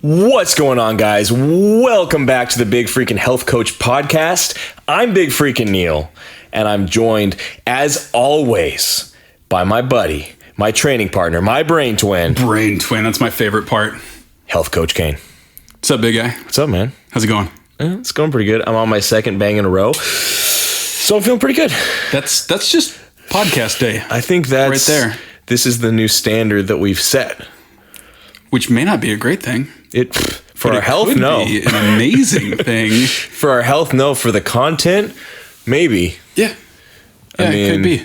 What's going on, guys? Welcome back to the Big Freakin Health Coach Podcast. I'm Big Freakin Neil, and I'm joined, as always, by my buddy, my training partner, my brain twin. Brain twin, that's my favorite part. Health Coach Kane. What's up, big guy? What's up, man? How's it going? It's going pretty good. I'm on my second bang in a row, so I'm feeling pretty good. That's just podcast day. I think that's right there. This is the new standard that we've set. Which may not be a great thing. For our health, no. Be an amazing thing. For our health, no. For the content, maybe. Yeah. Yeah, it could be.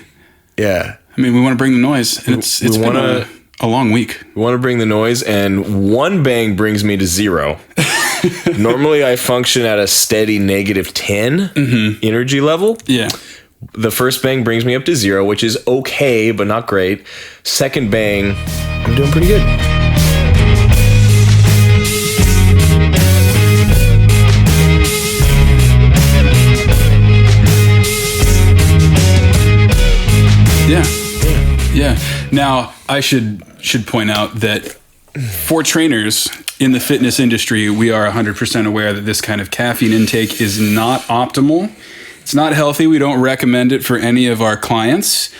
Yeah. I mean, we want to bring the noise, and it's been a long week. We want to bring the noise, and one bang brings me to 0. Normally, I function at a steady negative 10 energy level. Yeah. The first bang brings me up to 0, which is okay, but not great. Second bang, I'm doing pretty good. Yeah. Now, I should point out that for trainers in the fitness industry, we are 100% aware that this kind of caffeine intake is not optimal. It's not healthy. We don't recommend it for any of our clients.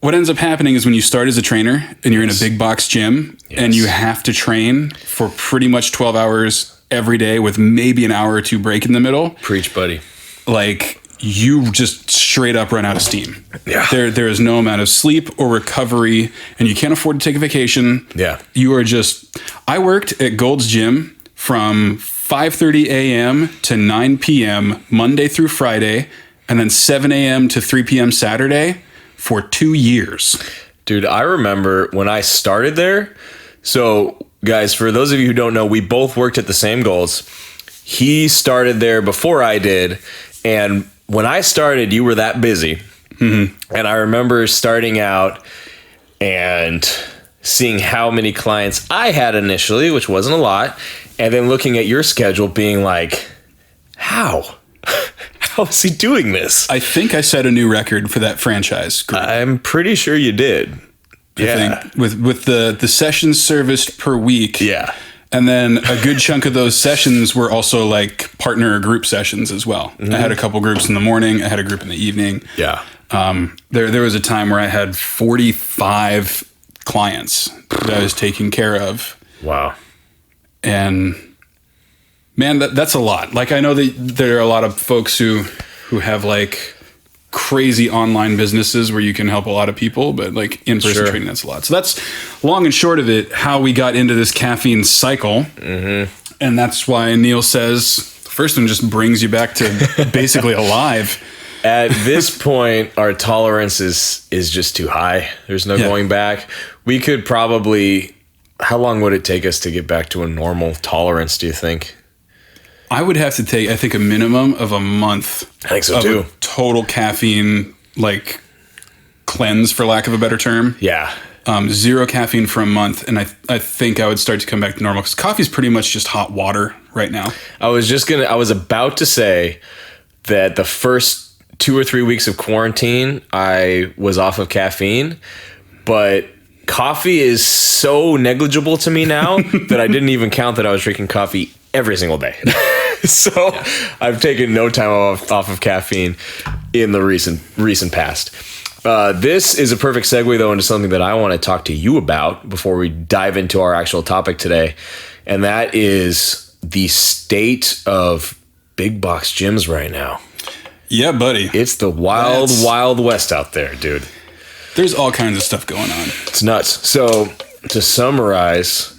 What ends up happening is when you start as a trainer and you're in a big box gym and you have to train for pretty much 12 hours every day with maybe an hour or two break in the middle. Preach, buddy. Like, you just straight up run out of steam. Yeah. There is no amount of sleep or recovery, and you can't afford to take a vacation. Yeah. You are just... I worked at Gold's Gym from 5:30 a.m. to 9 p.m. Monday through Friday, and then 7 a.m. to 3 p.m. Saturday for 2 years. Dude, I remember when I started there. So, guys, for those of you who don't know, we both worked at the same Gold's. He started there before I did, and when I started, you were that busy. And I remember starting out and seeing how many clients I had initially, which wasn't a lot, and then looking at your schedule being like, how? How is he doing this? I think I set a new record for that franchise group. I'm pretty sure you did. I think with the sessions serviced per week. Yeah. And then a good chunk of those sessions were also like partner or group sessions as well. I had a couple groups in the morning. I had a group in the evening. Yeah. There was a time where I had 45 clients that I was taking care of. Wow. And man, that's a lot. Like, I know that there are a lot of folks who have like crazy online businesses where you can help a lot of people, but like in-person training, that's a lot. So that's long and short of it, how we got into this caffeine cycle. And that's why Neil says the first one just brings you back to basically alive. At this point, our tolerance is just too high. There's no going back. We could probably... How long would it take us to get back to a normal tolerance, do you think? I would have to take, I think, a minimum of a month. I think so too. A total caffeine, like, cleanse, for lack of a better term. Yeah. 0 caffeine for a month, and I think I would start to come back to normal, because coffee's pretty much just hot water right now. I was about to say that the first 2 or 3 weeks of quarantine, I was off of caffeine, but coffee is so negligible to me now that I didn't even count that I was drinking coffee every single day. So I've taken no time off of caffeine in the recent past. This is a perfect segue, though, into something that I want to talk to you about before we dive into our actual topic today. And that is the state of big box gyms right now. Yeah, buddy. It's the wild west out there, dude. There's all kinds of stuff going on. It's nuts. So to summarize...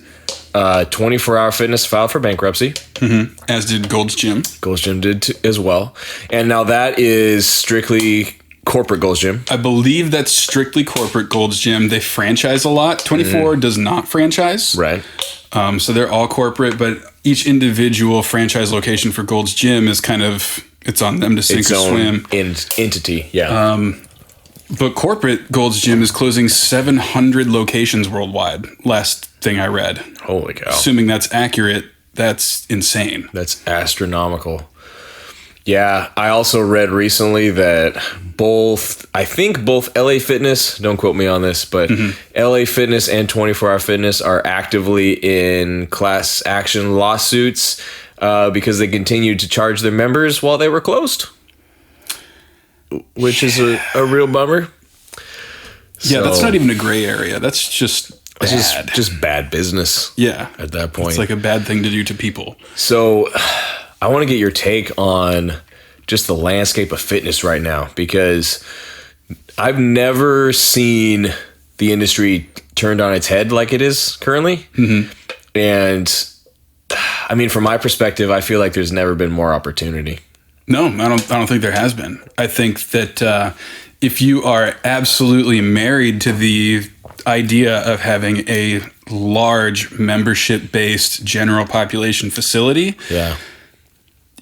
24-Hour Fitness filed for bankruptcy. As did Gold's Gym. Gold's Gym did as well. And now that is strictly corporate Gold's Gym. I believe that's strictly corporate Gold's Gym. They franchise a lot. 24 does not franchise. Right. So they're all corporate, but each individual franchise location for Gold's Gym is kind of, it's on them to sink or swim. Entity, yeah. But corporate Gold's Gym is closing 700 locations worldwide, last thing I read. Holy cow. Assuming that's accurate, that's insane. That's astronomical. Yeah, I also read recently that I think both LA Fitness, don't quote me on this, but LA Fitness and 24 Hour Fitness are actively in class action lawsuits because they continued to charge their members while they were closed, which is a real bummer. Yeah, that's not even a gray area. That's just bad. It's just bad business. Yeah. At that point. It's like a bad thing to do to people. So I want to get your take on just the landscape of fitness right now, because I've never seen the industry turned on its head like it is currently. And I mean, from my perspective, I feel like there's never been more opportunity. No, I don't think there has been. I think that if you are absolutely married to the idea of having a large membership-based general population facility,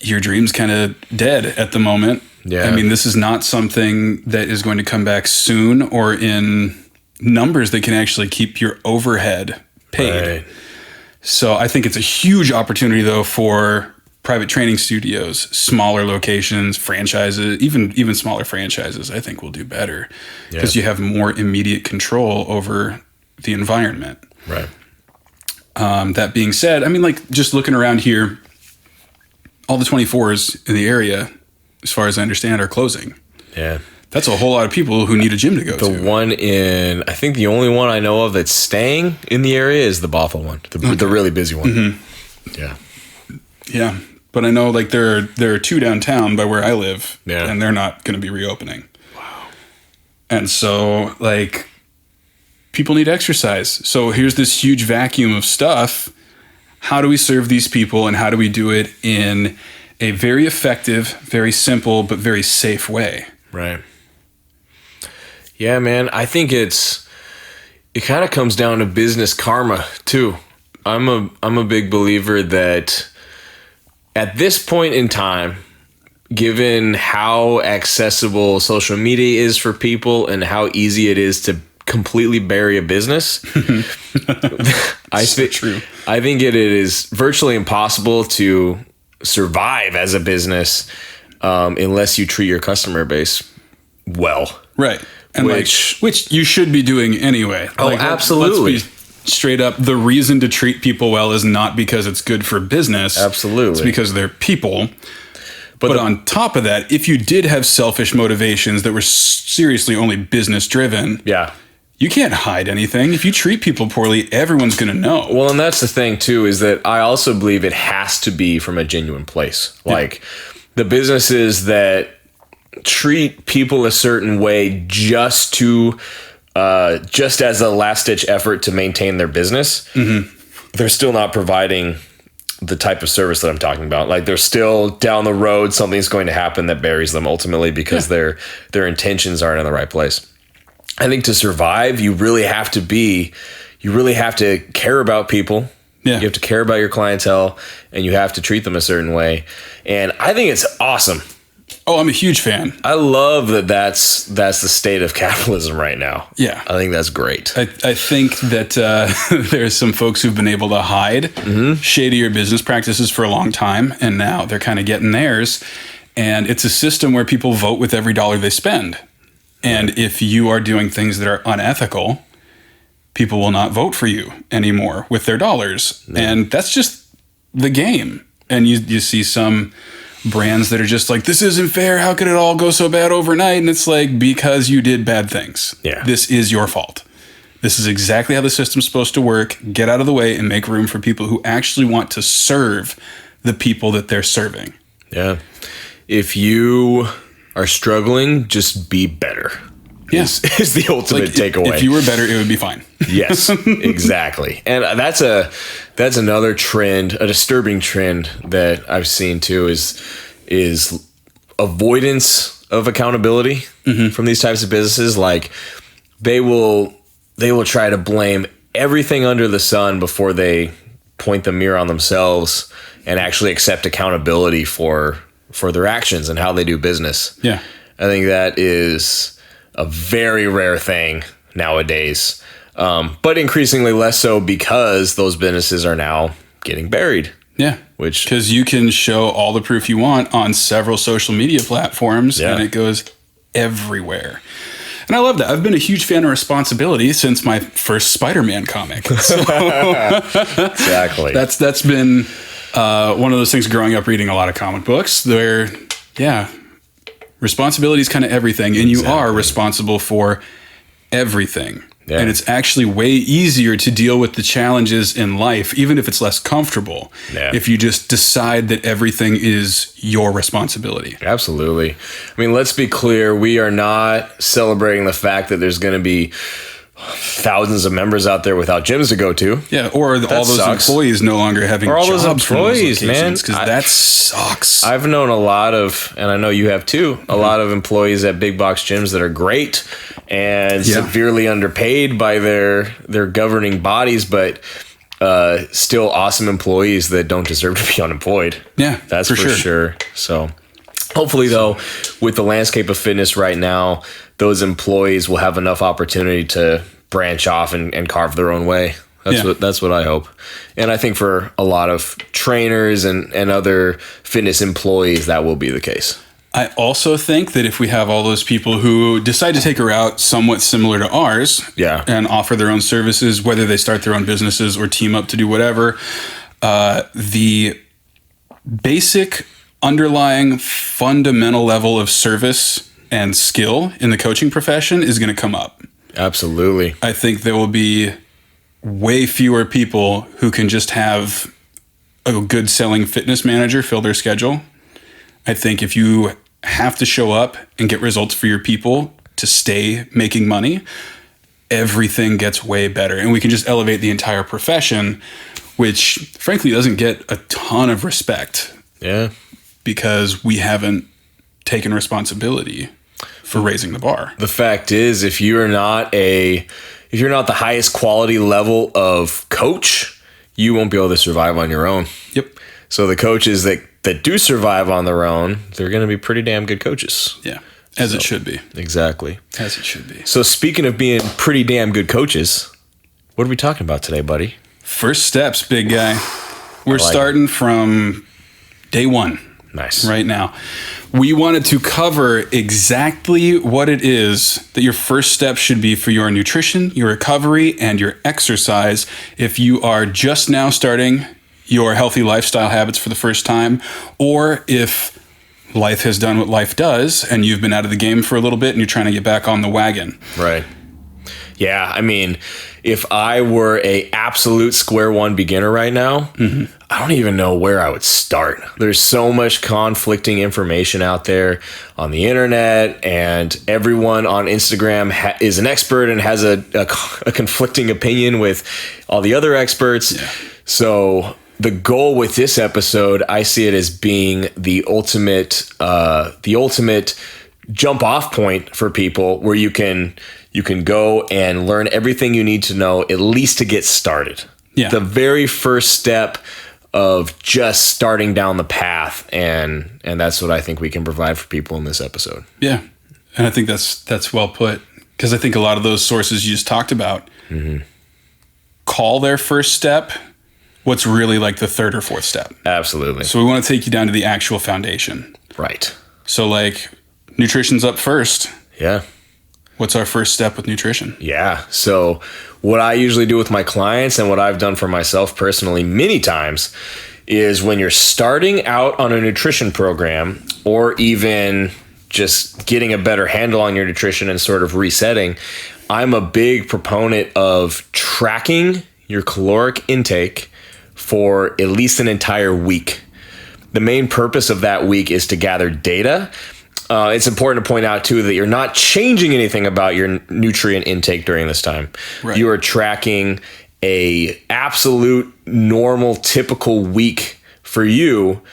your dream's kind of dead at the moment. Yeah. I mean, this is not something that is going to come back soon or in numbers that can actually keep your overhead paid. Right. So I think it's a huge opportunity, though, for private training studios, smaller locations, franchises, even smaller franchises, I think will do better because you have more immediate control over the environment. Right. That being said, I mean, like just looking around here, all the 24s in the area, as far as I understand, are closing. Yeah. That's a whole lot of people who need a gym to go to. The one I think the only one I know of that's staying in the area is the Bothell one, the really busy one. Yeah. Yeah. But I know like there are two downtown by where I live, and they're not going to be reopening. Wow. And so like people need exercise. So here's this huge vacuum of stuff. How do we serve these people, and how do we do it in a very effective, very simple, but very safe way? Right. Yeah, man. I think it kind of comes down to business karma too. I'm a big believer that at this point in time, given how accessible social media is for people and how easy it is to completely bury a business, I think it is virtually impossible to survive as a business unless you treat your customer base well. Right. And which you should be doing anyway. Oh, like, absolutely. Let's be straight up. The reason to treat people well is not because it's good for business. Absolutely. It's because they're people. But on top of that, if you did have selfish motivations that were seriously only business driven, you can't hide anything. If you treat people poorly, everyone's going to know. Well, and that's the thing too, is that I also believe it has to be from a genuine place. Like the businesses that treat people a certain way just as a last ditch effort to maintain their business, they're still not providing the type of service that I'm talking about. Like they're still down the road, something's going to happen that buries them ultimately because their intentions aren't in the right place. I think to survive, you really have to care about people. Yeah. You have to care about your clientele, and you have to treat them a certain way. And I think it's awesome. Oh, I'm a huge fan. I love that's the state of capitalism right now. Yeah. I think that's great. I think that there's some folks who've been able to hide shadier business practices for a long time, and now they're kind of getting theirs. And it's a system where people vote with every dollar they spend. And if you are doing things that are unethical, people will not vote for you anymore with their dollars. No. And that's just the game. And you see some brands that are just like, this isn't fair. How could it all go so bad overnight? And it's like, because you did bad things. Yeah. This is your fault. This is exactly how the system's supposed to work. Get out of the way and make room for people who actually want to serve the people that they're serving. Yeah. If you are struggling, just be better. Is the ultimate takeaway. If you were better, it would be fine. Yes, exactly. And that's another trend, a disturbing trend that I've seen too, is avoidance of accountability from these types of businesses. Like they will try to blame everything under the sun before they point the mirror on themselves and actually accept accountability for their actions and how they do business. Yeah. I think that is a very rare thing nowadays, but increasingly less so because those businesses are now getting buried. Yeah. Because you can show all the proof you want on several social media platforms, and it goes everywhere. And I love that. I've been a huge fan of responsibility since my first Spider-Man comic. So exactly. That's been one of those things growing up reading a lot of comic books where, responsibility is kind of everything, and you are responsible for everything. Yeah. And it's actually way easier to deal with the challenges in life, even if it's less comfortable, if you just decide that everything is your responsibility. Absolutely. I mean, let's be clear. We are not celebrating the fact that there's going to be thousands of members out there without gyms to go to. Yeah, or all those employees no longer having jobs. Or all those employees, man. Because that sucks. I've known a lot of, and I know you have too, a lot of employees at big box gyms that are great and severely underpaid by their governing bodies, but still awesome employees that don't deserve to be unemployed. Yeah, that's for sure. So hopefully, though, with the landscape of fitness right now, those employees will have enough opportunity to branch off and carve their own way. That's what I hope. And I think for a lot of trainers and other fitness employees, that will be the case. I also think that if we have all those people who decide to take a route somewhat similar to ours and offer their own services, whether they start their own businesses or team up to do whatever, the basic underlying fundamental level of service and skill in the coaching profession is going to come up. Absolutely. I think there will be way fewer people who can just have a good selling fitness manager fill their schedule. I think if you have to show up and get results for your people to stay making money, everything gets way better. And we can just elevate the entire profession, which frankly doesn't get a ton of respect. Yeah. Because we haven't taken responsibility for raising the bar. The fact is, if you're not the highest quality level of coach, you won't be able to survive on your own. Yep. So the coaches that do survive on their own, they're going to be pretty damn good coaches. Yeah. As it should be. Exactly. As it should be. So speaking of being pretty damn good coaches, what are we talking about today, buddy? First steps, big guy. We're starting from day one. Nice. Right now. We wanted to cover exactly what it is that your first step should be for your nutrition, your recovery, and your exercise if you are just now starting your healthy lifestyle habits for the first time, or if life has done what life does and you've been out of the game for a little bit and you're trying to get back on the wagon. Right. Yeah, I mean, if I were a absolute square one beginner right now, I don't even know where I would start. There's so much conflicting information out there on the internet, and everyone on Instagram is an expert and has a conflicting opinion with all the other experts. Yeah. So the goal with this episode, I see it as being the ultimate jump off point for people where you can go and learn everything you need to know, at least to get started. Yeah. The very first step of just starting down the path, and that's what I think we can provide for people in this episode. Yeah, and I think that's well put, because I think a lot of those sources you just talked about call their first step what's really like the third or fourth step. Absolutely. So we want to take you down to the actual foundation. Right. So like nutrition's up first. Yeah. What's our first step with nutrition? Yeah. So what I usually do with my clients, and what I've done for myself personally many times, is when you're starting out on a nutrition program, or even just getting a better handle on your nutrition and sort of resetting, I'm a big proponent of tracking your caloric intake for at least an entire week. The main purpose of that week is to gather data. It's important to point out, too, that you're not changing anything about your nutrient intake during this time. Right. You are tracking a absolute normal, typical week for you,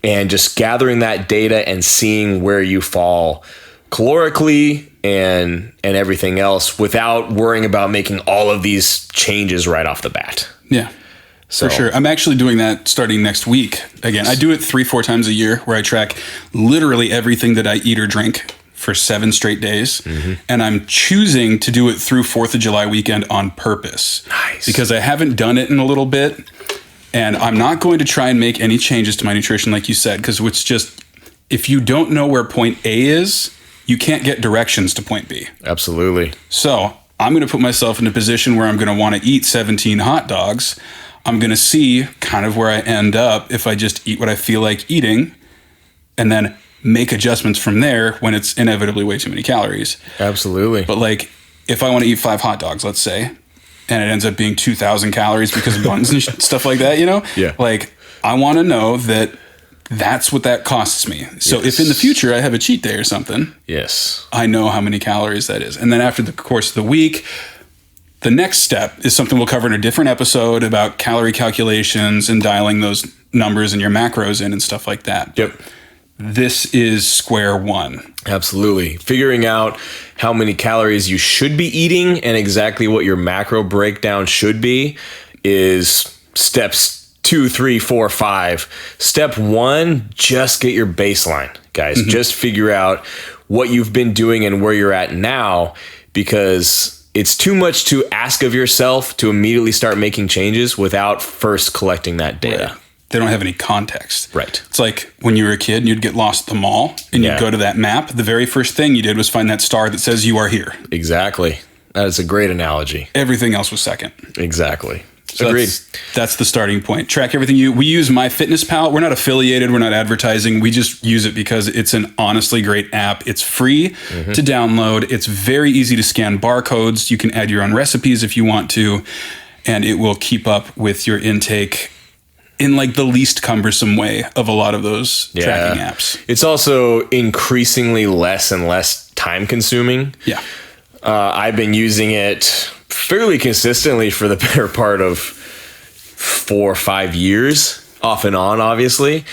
and just gathering that data and seeing where you fall calorically and everything else without worrying about making all of these changes right off the bat. Yeah. For sure. I'm actually doing that starting next week. Again, I do it 3-4 times a year, where I track literally everything that I eat or drink for 7 straight days. And I'm choosing to do it through 4th of July weekend on purpose. Nice. Because I haven't done it in a little bit. And I'm not going to try and make any changes to my nutrition, like you said, because it's just, if you don't know where point A is, you can't get directions to point B. Absolutely. So I'm going to put myself in a position where I'm going to want to eat 17 hot dogs. I'm going to see kind of where I end up if I just eat what I feel like eating, and then make adjustments from there when it's inevitably way too many calories. Absolutely. But like, if I want to eat 5 hot dogs, let's say, and it ends up being 2,000 calories because of buns and stuff like that, Yeah. Like, I want to know that that's what that costs me. So if in the future I have a cheat day or something, yes, I know how many calories that is. And then after the course of the week, the next step is something we'll cover in a different episode about calorie calculations and dialing those numbers and your macros in and stuff like that. Yep. This is square one. Absolutely. Figuring out how many calories you should be eating and exactly what your macro breakdown should be is steps 2, 3, 4, 5. Step 1, just get your baseline, guys. Just figure out what you've been doing and where you're at now, because it's too much to ask of yourself to immediately start making changes without first collecting that data. Right. They don't have any context. Right. It's like when you were a kid and you'd get lost at the mall and you'd go to that map. The very first thing you did was find that star that says you are here. Exactly. That is a great analogy. Everything else was second. Exactly. So Agreed. That's the starting point. Track everything we use MyFitnessPal. We're not affiliated. We're not advertising. We just use it because it's an honestly great app. It's free to download. It's very easy to scan barcodes. You can add your own recipes if you want to, and it will keep up with your intake in like the least cumbersome way of a lot of those tracking apps. It's also increasingly less and less time consuming. Yeah. I've been using it fairly consistently for the better part of 4 or 5 years, off and on, obviously.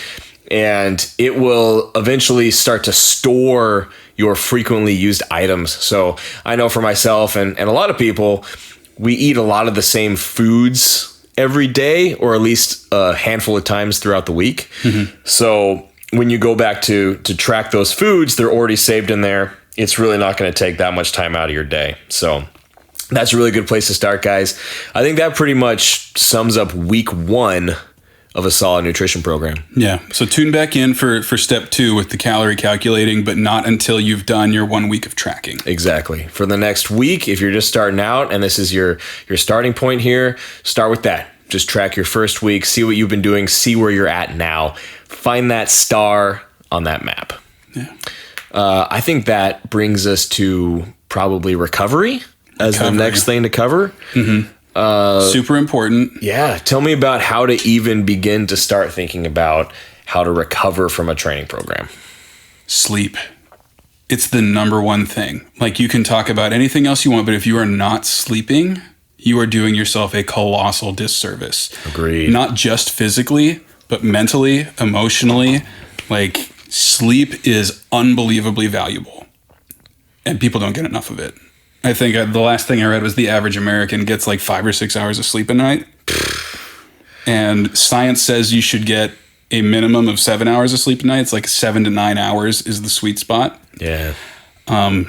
And it will eventually start to store your frequently used items. So I know for myself and a lot of people, we eat a lot of the same foods every day, or at least a handful of times throughout the week. So when you go back to track those foods, they're already saved in there. It's really not going to take that much time out of your day. So that's a really good place to start, guys. I think that pretty much sums up week 1 of a solid nutrition program. Yeah. So tune back in for step 2 with the calorie calculating, but not until you've done your 1 week of tracking. Exactly. For the next week, if you're just starting out and this is your starting point here, start with that. Just track your first week, see what you've been doing, see where you're at now. Find that star on that map. Yeah. I think that brings us to probably recovery as the next thing to cover. Super important. Yeah. Tell me about how to even begin to start thinking about how to recover from a training program. Sleep. It's the number one thing. Like, you can talk about anything else you want, but if you are not sleeping, you are doing yourself a colossal disservice. Agreed. Not just physically, but mentally, emotionally. Like, sleep is unbelievably valuable, and people don't get enough of it. I think the last thing I read was the average American gets like 5 or 6 hours of sleep a night. And science says you should get a minimum of 7 hours of sleep a night. It's like 7 to 9 hours is the sweet spot. Yeah.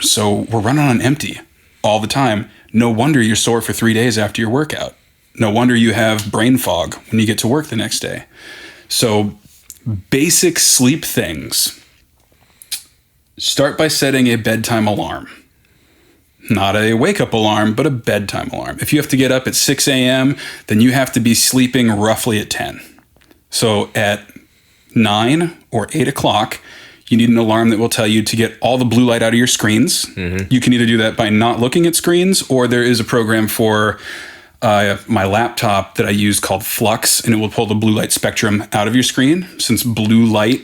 So we're running on empty all the time. No wonder you're sore for 3 days after your workout. No wonder you have brain fog when you get to work the next day. So basic sleep things. Start by setting a bedtime alarm. Not a wake-up alarm, but a bedtime alarm. If you have to get up at 6 a.m., then you have to be sleeping roughly at 10. So at 9 or 8 o'clock, you need an alarm that will tell you to get all the blue light out of your screens. You can either do that by not looking at screens, or there is a program for my laptop that I use called Flux, and it will pull the blue light spectrum out of your screen, since blue light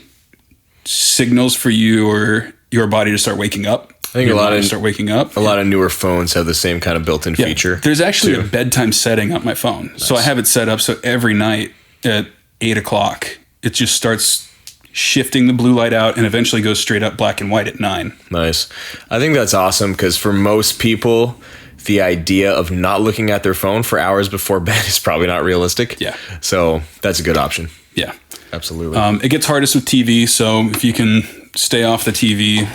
signals for your body to start waking up. I think a lot of newer phones have the same kind of built-in feature. There's actually a bedtime setting on my phone. Nice. So I have it set up so every night at 8 o'clock, it just starts shifting the blue light out and eventually goes straight up black and white at 9. Nice. I think that's awesome, because for most people, the idea of not looking at their phone for hours before bed is probably not realistic. Yeah. So that's a good option. Yeah. Absolutely. It gets hardest with TV, so if you can stay off the TV,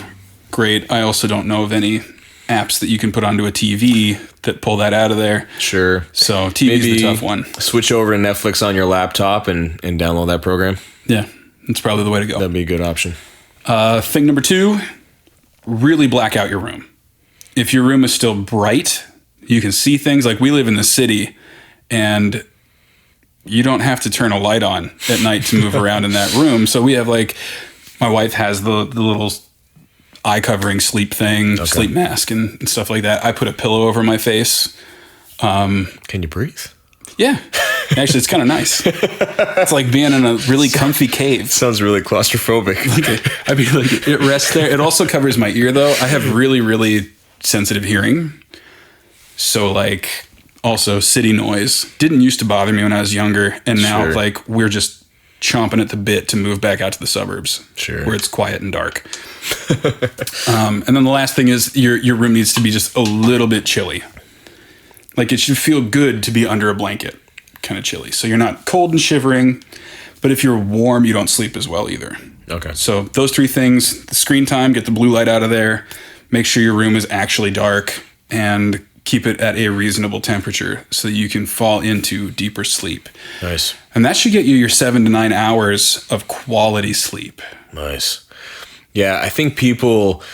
great. I also don't know of any apps that you can put onto a TV that pull that out of there. Sure. So TV's the tough one. Switch over to Netflix on your laptop and download that program. Yeah, that's probably the way to go. That'd be a good option. Thing number 2, really black out your room. If your room is still bright, you can see things. Like, we live in the city, and you don't have to turn a light on at night to move around in that room. So we have, like, my wife has the little eye covering sleep thing, sleep mask and stuff like that. I put a pillow over my face. Can you breathe? Yeah. Actually, it's kind of nice. It's like being in a really comfy cave. Sounds really claustrophobic. I mean, like, it rests there. It also covers my ear, though. I have really, really sensitive hearing. So, like, also city noise didn't used to bother me when I was younger. And now, like, we're just chomping at the bit to move back out to the suburbs. Where it's quiet and dark. And then the last thing is your room needs to be just a little bit chilly. Like, it should feel good to be under a blanket, kind of chilly. So you're not cold and shivering, but if you're warm, you don't sleep as well either. Okay. So those 3 things: the screen time, get the blue light out of there, make sure your room is actually dark, and keep it at a reasonable temperature so that you can fall into deeper sleep. Nice. And that should get you your 7 to 9 hours of quality sleep. Nice. Yeah, I think people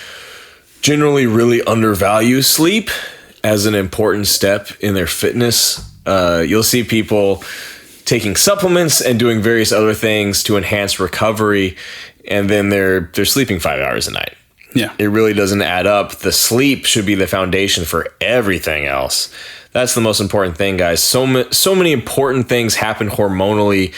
generally really undervalue sleep as an important step in their fitness. You'll see people taking supplements and doing various other things to enhance recovery, and then they're sleeping 5 hours a night. Yeah. It really doesn't add up. The sleep should be the foundation for everything else. That's the most important thing, guys. So many important things happen hormonally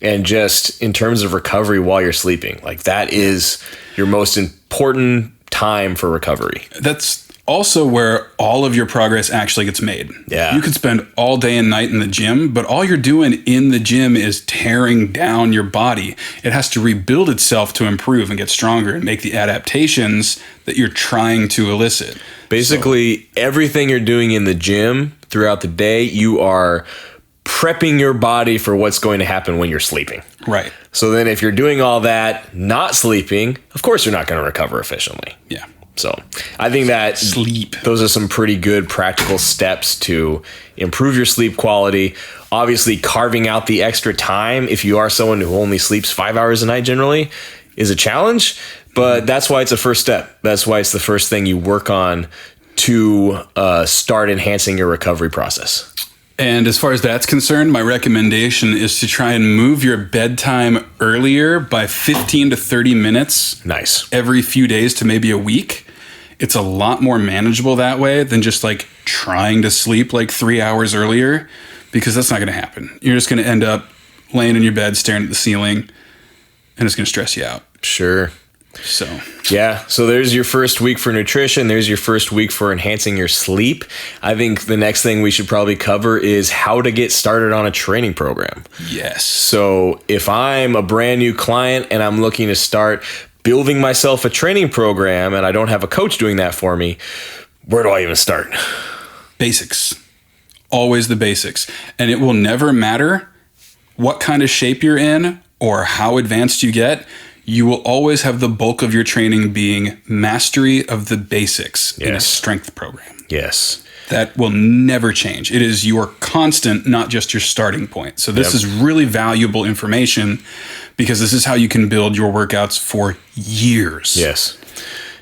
and just in terms of recovery while you're sleeping. Like, that is your most important time for recovery. That's also where all of your progress actually gets made. Yeah. You could spend all day and night in the gym, but all you're doing in the gym is tearing down your body. It has to rebuild itself to improve and get stronger and make the adaptations that you're trying to elicit. Basically, everything you're doing in the gym throughout the day, you are prepping your body for what's going to happen when you're sleeping. Right. So then if you're doing all that, not sleeping, of course you're not going to recover efficiently. Yeah. So I think that those are some pretty good practical steps to improve your sleep quality. Obviously, carving out the extra time, if you are someone who only sleeps 5 hours a night generally, is a challenge, but that's why it's a first step. That's why it's the first thing you work on to start enhancing your recovery process. And as far as that's concerned, my recommendation is to try and move your bedtime earlier by 15 to 30 minutes. Nice. Every few days to maybe a week. It's a lot more manageable that way than just like trying to sleep like 3 hours earlier, because that's not going to happen. You're just going to end up laying in your bed staring at the ceiling, and it's going to stress you out. Sure. So there's your first week for nutrition. There's your first week for enhancing your sleep. I think the next thing we should probably cover is how to get started on a training program. Yes. So if I'm a brand new client and I'm looking to start building myself a training program and I don't have a coach doing that for me, where do I even start? Basics. Always the basics. And it will never matter what kind of shape you're in or how advanced you get. You will always have the bulk of your training being mastery of the basics in a strength program. Yes. That will never change. It is your constant, not just your starting point. So this is really valuable information, because this is how you can build your workouts for years. Yes.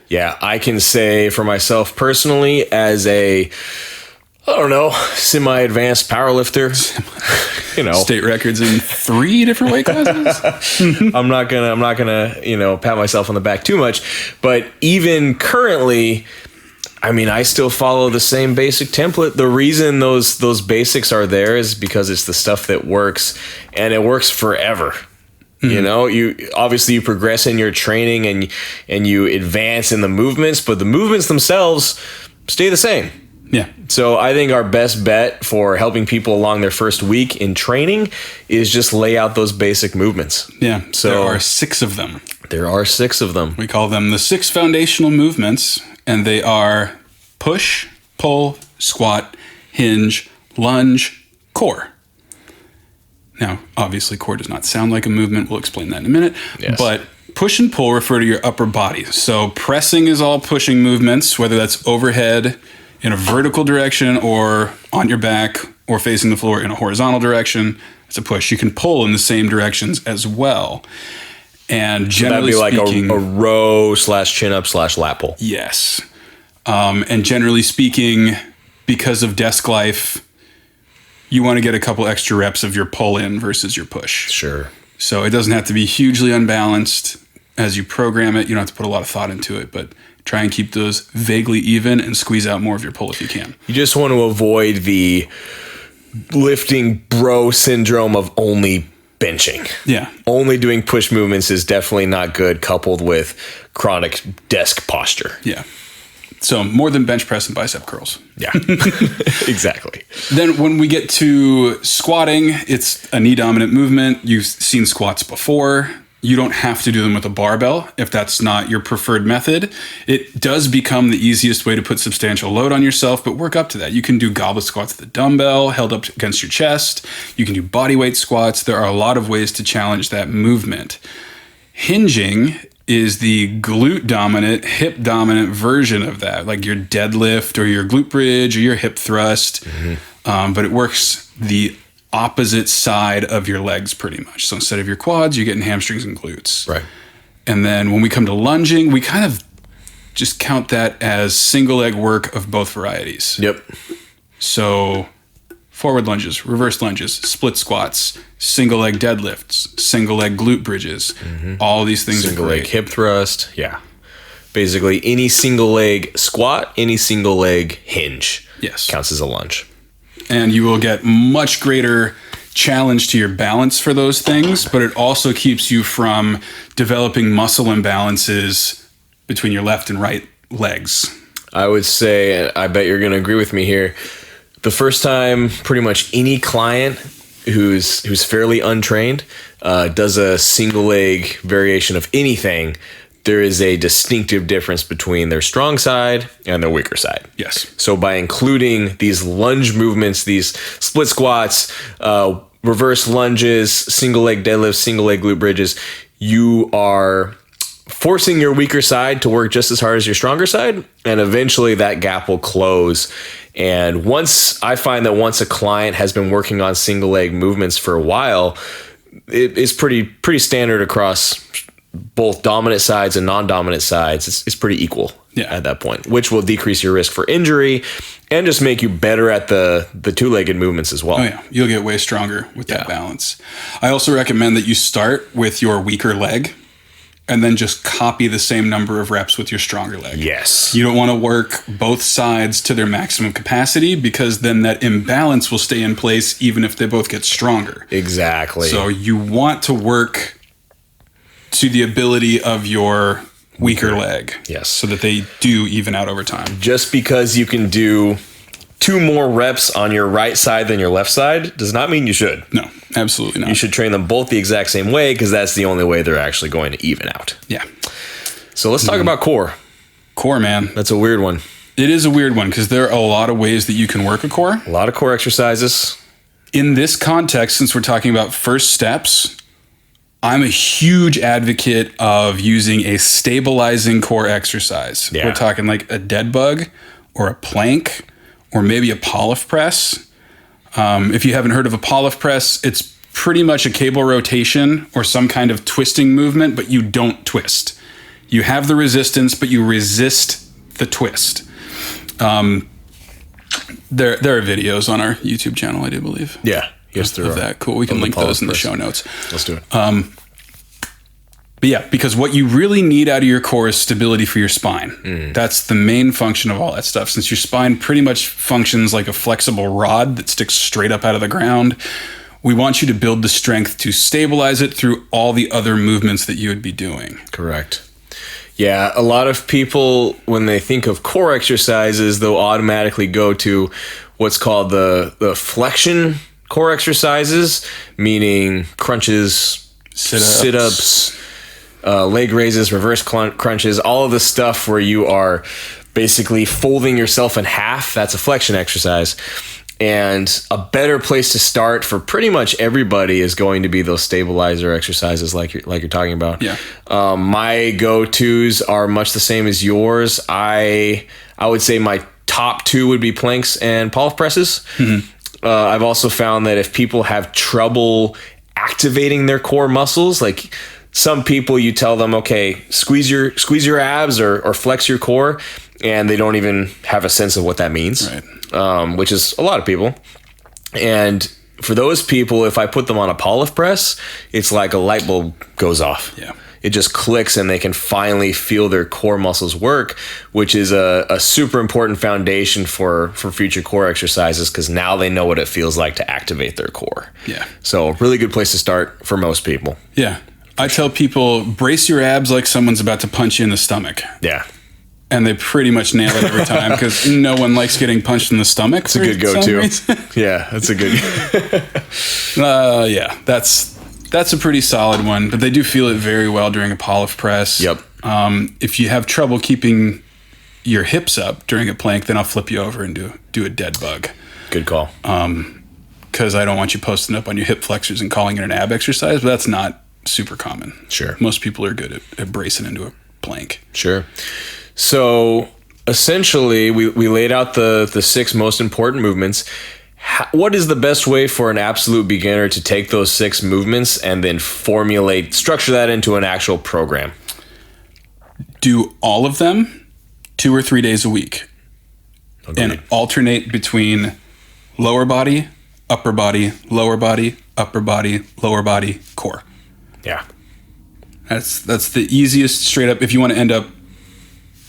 Yeah, I can say for myself personally, as a semi-advanced powerlifter, state records in 3 different weight classes. I'm not gonna, pat myself on the back too much, but even currently, I mean, I still follow the same basic template. The reason those basics are there is because it's the stuff that works, and it works forever. Mm-hmm. You progress in your training and you advance in the movements, but the movements themselves stay the same. Yeah. So I think our best bet for helping people along their first week in training is just lay out those basic movements. Yeah. So there are 6 of them. There are 6 of them. We call them the 6 foundational movements, and they are push, pull, squat, hinge, lunge, core. Now, obviously, core does not sound like a movement. We'll explain that in a minute. Yes. But push and pull refer to your upper body. So pressing is all pushing movements, whether that's overhead in a vertical direction or on your back or facing the floor in a horizontal direction. It's a push. You can pull in the same directions as well. And generally that'd be speaking, like a row / chin up / lat pull. Yes. And generally speaking, because of desk life, you want to get a couple extra reps of your pull in versus your push. Sure. So it doesn't have to be hugely unbalanced as you program it. You don't have to put a lot of thought into it, but try and keep those vaguely even and squeeze out more of your pull if you can. You just want to avoid the lifting bro syndrome of only benching. Yeah. Only doing push movements is definitely not good, coupled with chronic desk posture. Yeah. So more than bench press and bicep curls. Yeah, exactly. Then when we get to squatting, it's a knee dominant movement. You've seen squats before. You don't have to do them with a barbell if that's not your preferred method. It does become the easiest way to put substantial load on yourself, but work up to that. You can do goblet squats with a dumbbell held up against your chest. You can do bodyweight squats. There are a lot of ways to challenge that movement. Hinging is the glute dominant, hip dominant version of that, like your deadlift or your glute bridge or your hip thrust. Mm-hmm. But it works the opposite side of your legs pretty much. So instead of your quads, you're getting hamstrings and glutes. Right. And then when we come to lunging, we kind of just count that as single leg work of both varieties. Yep. So forward lunges, reverse lunges, split squats, single leg deadlifts, single leg glute bridges. Mm-hmm. All these things single are great. Leg hip thrust. Yeah. Basically any single leg squat, any single leg hinge. Yes. Counts as a lunge. And you will get much greater challenge to your balance for those things, but it also keeps you from developing muscle imbalances between your left and right legs. I would say, I bet you're going to agree with me here, the first time pretty much any client who's fairly untrained does a single leg variation of anything, there is a distinctive difference between their strong side and their weaker side. Yes. So by including these lunge movements, these split squats, reverse lunges, single leg deadlifts, single leg glute bridges, you are forcing your weaker side to work just as hard as your stronger side, and eventually that gap will close. And once a client has been working on single leg movements for a while, it is pretty standard across both dominant sides and non-dominant sides. It's pretty equal at that point, which will decrease your risk for injury and just make you better at the two-legged movements as well. Oh yeah, you'll get way stronger with that balance. I also recommend that you start with your weaker leg and then just copy the same number of reps with your stronger leg. Yes. You don't want to work both sides to their maximum capacity, because then that imbalance will stay in place even if they both get stronger. Exactly. So you want to work to the ability of your weaker leg. Yes. So that they do even out over time. Just because you can do 2 more reps on your right side than your left side does not mean you should. No, absolutely not. You should train them both the exact same way, because that's the only way they're actually going to even out. Yeah. So let's talk about core. Core, man. That's a weird one. It is a weird one because there are a lot of ways that you can work a core. A lot of core exercises. In this context, since we're talking about first steps, I'm a huge advocate of using a stabilizing core exercise. Yeah. We're talking like a dead bug or a plank or maybe a polyf press. If you haven't heard of a polyf press, it's pretty much a cable rotation or some kind of twisting movement, but you don't twist. You have the resistance, but you resist the twist. There are videos on our YouTube channel, I do believe. Yeah. Yes, there of are. that. Cool. We can link those in the show notes. Let's do it. But yeah, because what you really need out of your core is stability for your spine. That's the main function of all that stuff. Since your spine pretty much functions like a flexible rod that sticks straight up out of the ground, we want you to build the strength to stabilize it through all the other movements that you would be doing. Correct. Yeah, a lot of people, when they think of core exercises, they'll automatically go to what's called the flexion core exercises, meaning crunches, sit-ups, leg raises, reverse crunches, all of the stuff where you are basically folding yourself in half. That's a flexion exercise. And a better place to start for pretty much everybody is going to be those stabilizer exercises like you're talking about. Yeah. My go-tos are much the same as yours. I would say my top two would be planks and pull-off presses. I've also found that if people have trouble activating their core muscles, like some people, you tell them, okay, squeeze your abs or flex your core, and they don't even have a sense of what that means. Right. Which is a lot of people. And for those people, if I put them on a pull-off press, it's like a light bulb goes off. Yeah. It just clicks and they can finally feel their core muscles work, which is a super important foundation for future core exercises, because now they know what it feels like to activate their core. Yeah. So really good place to start for most people. Yeah. I tell people, brace your abs like someone's about to punch you in the stomach. Yeah. And they pretty much nail it every time, because no one likes getting punched in the stomach. It's a good go-to. Yeah, that's a good. Yeah, that's a pretty solid one. But they do feel it very well during a pull-off press. Yep. If you have trouble keeping your hips up during a plank, then I'll flip you over and do a dead bug. Good call. Because I don't want you posting up on your hip flexors and calling it an ab exercise, but that's not super common. Sure. Most people are good at bracing into a plank. Sure. So essentially, we laid out the 6 most important movements. What is the best way for an absolute beginner to take those 6 movements and then structure that into an actual program? Do all of them 2 or 3 days a week. Agreed. And alternate between lower body, upper body, lower body, upper body, lower body, core. Yeah. That's the easiest straight up. If you want to end up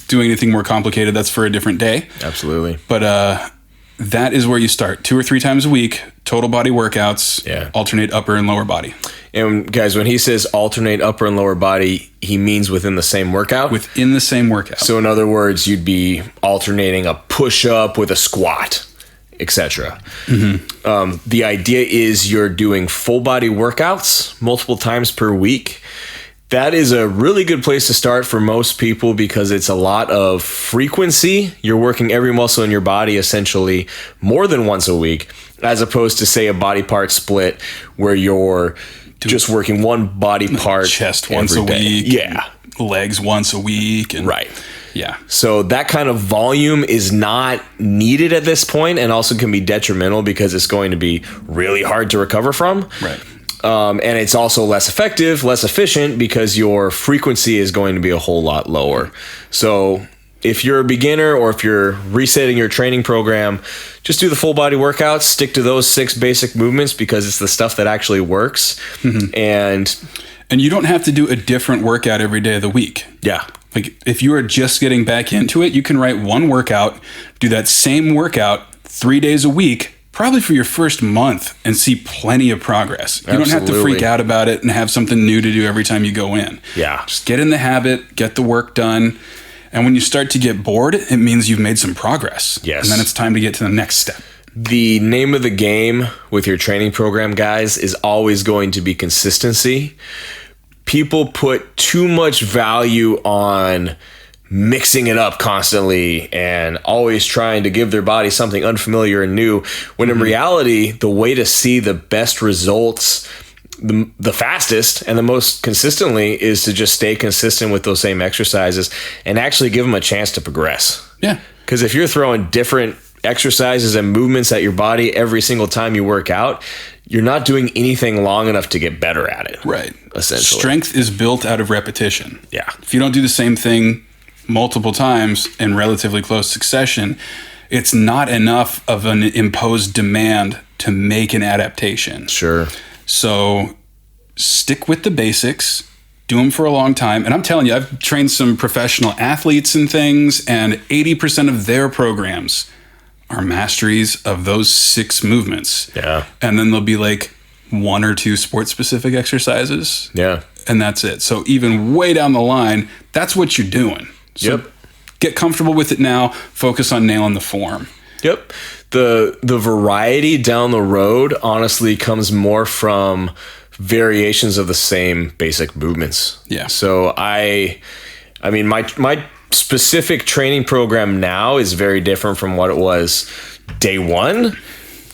doing anything more complicated, that's for a different day. Absolutely. But that is where you start. 2 or 3 times a week, total body workouts. Yeah. Alternate upper and lower body. And guys, when he says alternate upper and lower body, he means within the same workout? Within the same workout. So in other words, you'd be alternating a push-up with a squat, etc. The idea is you're doing full body workouts multiple times per week. That is a really good place to start for most people, because it's a lot of frequency. You're working every muscle in your body essentially more than once a week, as opposed to, say, a body part split where you're just working one body part. Chest once a week. Yeah. Legs once a week. And right. Yeah. So that kind of volume is not needed at this point, and also can be detrimental because it's going to be really hard to recover from. Right. And it's also less effective, less efficient, because your frequency is going to be a whole lot lower. So if you're a beginner or if you're resetting your training program, just do the full body workouts, stick to those 6 basic movements, because it's the stuff that actually works. And you don't have to do a different workout every day of the week. Yeah. Like if you are just getting back into it, you can write one workout, do that same workout 3 days a week, probably for your first month, and see plenty of progress. You don't have to freak out about it and have something new to do every time you go in. Yeah. Just get in the habit, get the work done. And when you start to get bored, it means you've made some progress. Yes. And then it's time to get to the next step. The name of the game with your training program, guys, is always going to be consistency. People put too much value on mixing it up constantly and always trying to give their body something unfamiliar and new, when in reality, the way to see the best results the fastest and the most consistently is to just stay consistent with those same exercises and actually give them a chance to progress. Yeah. Because if you're throwing different exercises and movements at your body every single time you work out, you're not doing anything long enough to get better at it. Right. Essentially. Strength is built out of repetition. Yeah. If you don't do the same thing multiple times in relatively close succession, it's not enough of an imposed demand to make an adaptation. Sure. So stick with the basics, do them for a long time. And I'm telling you, I've trained some professional athletes and things, and 80% of their programs are masteries of those 6 movements. Yeah. And then there'll be like 1 or 2 sport specific exercises. Yeah. And that's it. So even way down the line, that's what you're doing. So get comfortable with it now. Focus on nailing the form. Yep. The variety down the road honestly comes more from variations of the same basic movements. Yeah. So I mean my specific training program now is very different from what it was day one.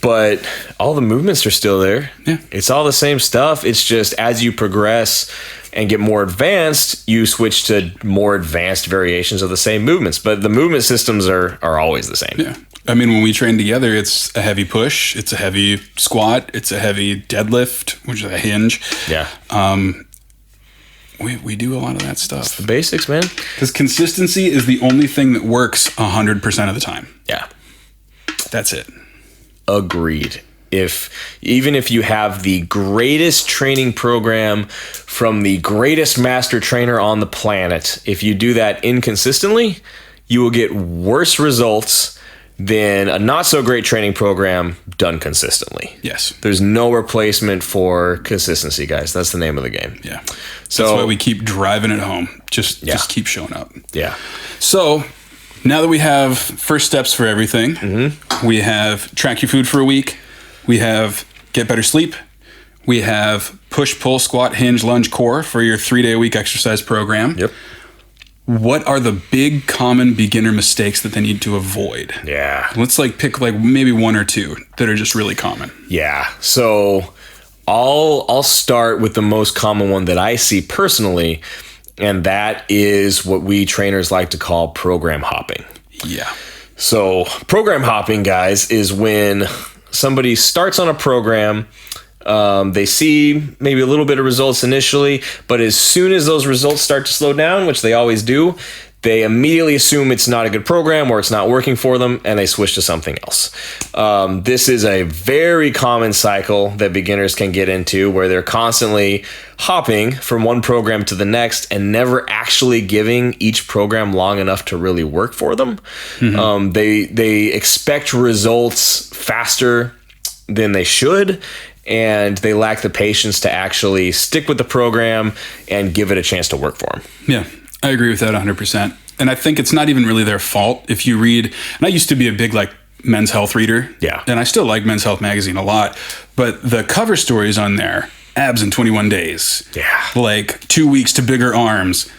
but all the movements are still there. Yeah. It's all the same stuff. It's just as you progress and get more advanced, you switch to more advanced variations of the same movements. But the movement systems are always the same. Yeah. I mean, when we train together, it's a heavy push, it's a heavy squat, it's a heavy deadlift, which is a hinge. Yeah. We do a lot of that stuff. The basics, man. Because consistency is the only thing that works 100% of the time. Yeah. That's it. Agreed. Even if you have the greatest training program from the greatest master trainer on the planet, if you do that inconsistently, you will get worse results than a not so great training program done consistently. Yes. There's no replacement for consistency, guys. That's the name of the game. Yeah. So that's why we keep driving it home. Just keep showing up. Yeah. So now that we have first steps for everything, we have track your food for a week. We have get better sleep. We have push, pull, squat, hinge, lunge, core for your 3-day-a-week exercise program. Yep. What are the big common beginner mistakes that they need to avoid? Yeah. Let's pick maybe one or two that are just really common. Yeah. So I'll start with the most common one that I see personally, and that is what we trainers like to call program hopping. Yeah. So program hopping, guys, is when somebody starts on a program. They see maybe a little bit of results initially, but as soon as those results start to slow down, which they always do, they immediately assume it's not a good program or it's not working for them, and they switch to something else. This is a very common cycle that beginners can get into, where they're constantly hopping from one program to the next and never actually giving each program long enough to really work for them. They expect results faster than they should, and they lack the patience to actually stick with the program and give it a chance to work for them. Yeah, I agree with that 100%. And I think it's not even really their fault. If you read, and I used to be a big men's health reader. Yeah. And I still like Men's Health magazine a lot, but the cover stories on there, abs in 21 days. Yeah. 2 weeks to bigger arms.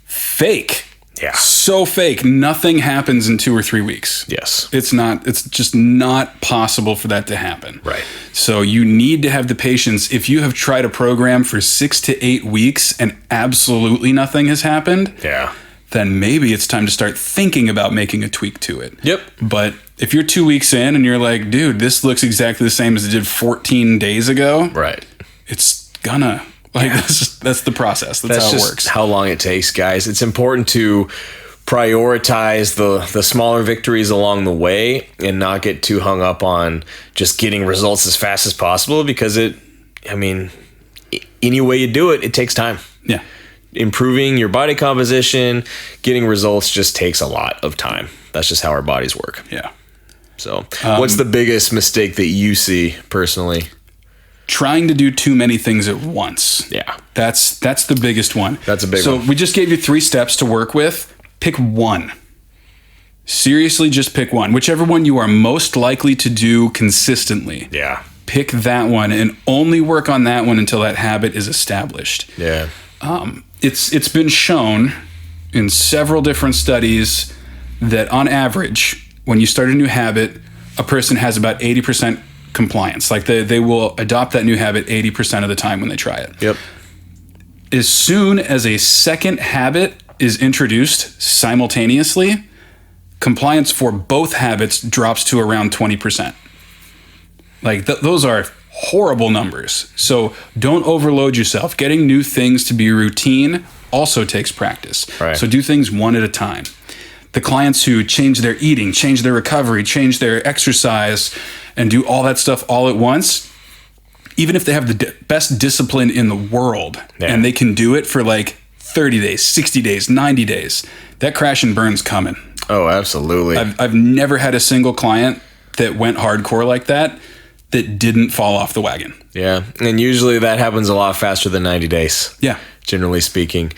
Fake. Yeah. So fake. Nothing happens in 2 or 3 weeks. Yes. It's just not possible for that to happen. Right. So you need to have the patience. If you have tried a program for 6 to 8 weeks and absolutely nothing has happened, Yeah. then maybe it's time to start thinking about making a tweak to it. Yep. But if you're 2 weeks in and you're like, dude, this looks exactly the same as it did 14 days ago, Right. it's gonna. That's the process. That's how it works. How long it takes, guys. It's important to prioritize the smaller victories along the way and not get too hung up on just getting results as fast as possible, because any way you do it, it takes time. Yeah. Improving your body composition, getting results just takes a lot of time. That's just how our bodies work. Yeah. So what's the biggest mistake that you see personally? Trying to do too many things at once. Yeah. That's the biggest one. That's a big one. So we just gave you 3 steps to work with. Pick one. Seriously, just pick one. Whichever one you are most likely to do consistently. Yeah. Pick that one and only work on that one until that habit is established. Yeah. It's been shown in several different studies that on average, when you start a new habit, a person has about 80% compliance. They will adopt that new habit 80% of the time when they try it. Yep. As soon as a second habit is introduced simultaneously, compliance for both habits drops to around 20%. Those are horrible numbers. So don't overload yourself. Getting new things to be routine also takes practice. Right. So do things one at a time. The clients who change their eating, change their recovery, change their exercise, and do all that stuff all at once, even if they have the best discipline in the world, and they can do it for 30 days, 60 days, 90 days, that crash and burn's coming. Oh, absolutely. I've never had a single client that went hardcore like that didn't fall off the wagon. Yeah. And usually that happens a lot faster than 90 days. Yeah. Generally speaking.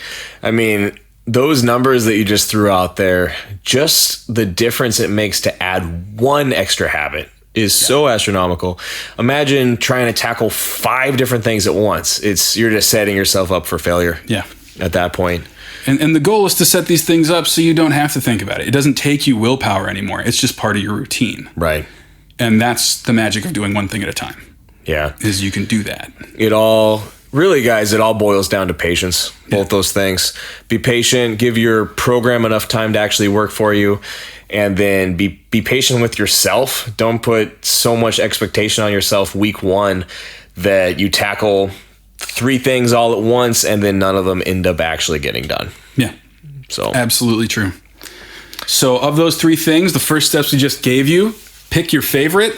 Those numbers that you just threw out there, just the difference it makes to add one extra habit is so astronomical. Imagine trying to tackle 5 different things at once. You're just setting yourself up for failure. Yeah. At that point. And the goal is to set these things up so you don't have to think about it. It doesn't take you willpower anymore. It's just part of your routine. Right. And that's the magic of doing one thing at a time, Yeah. is you can do that. It all boils down to patience. Both those things. Be patient, give your program enough time to actually work for you, and then be patient with yourself. Don't put so much expectation on yourself week one that you tackle 3 things all at once and then none of them end up actually getting done. Yeah. So Absolutely true. So of those 3 things, the first steps we just gave you, pick your favorite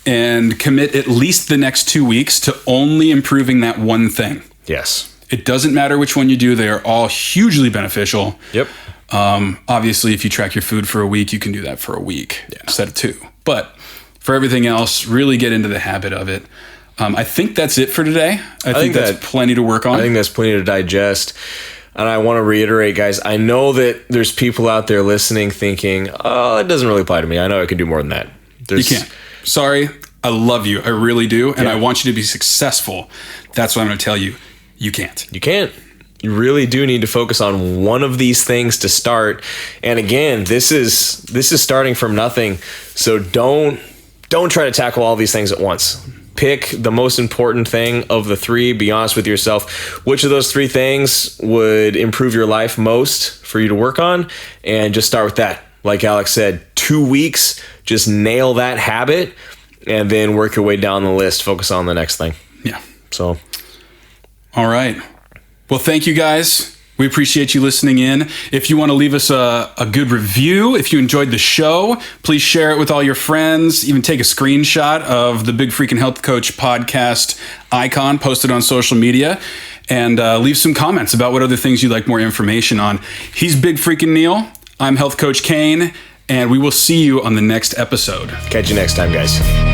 and commit at least the next 2 weeks to only improving that one thing. yes. It doesn't matter which one you do. They are all hugely beneficial. Yep. Obviously, if you track your food for a week, you can do that for a week instead of 2. But for everything else, really get into the habit of it. I think that's it for today. I think that's plenty to work on. I think that's plenty to digest. And I want to reiterate, guys, I know that there's people out there listening thinking, oh, it doesn't really apply to me. I know I can do more than that. You can't. Sorry. I love you. I really do. And I want you to be successful. That's what I'm going to tell you. You can't. You can't. You really do need to focus on one of these things to start. And again, this is starting from nothing. So don't try to tackle all these things at once. Pick the most important thing of the 3. Be honest with yourself. Which of those 3 things would improve your life most for you to work on? And just start with that. Like Alex said, 2 weeks, just nail that habit and then work your way down the list. Focus on the next thing. Yeah. So. All right. Well, thank you guys. We appreciate you listening in. If you want to leave us a good review, if you enjoyed the show, please share it with all your friends. Even take a screenshot of the Big Freakin' Health Coach podcast icon, post it on social media, and leave some comments about what other things you'd like more information on. He's Big Freakin' Neil. I'm Health Coach Kane, and we will see you on the next episode. Catch you next time, guys.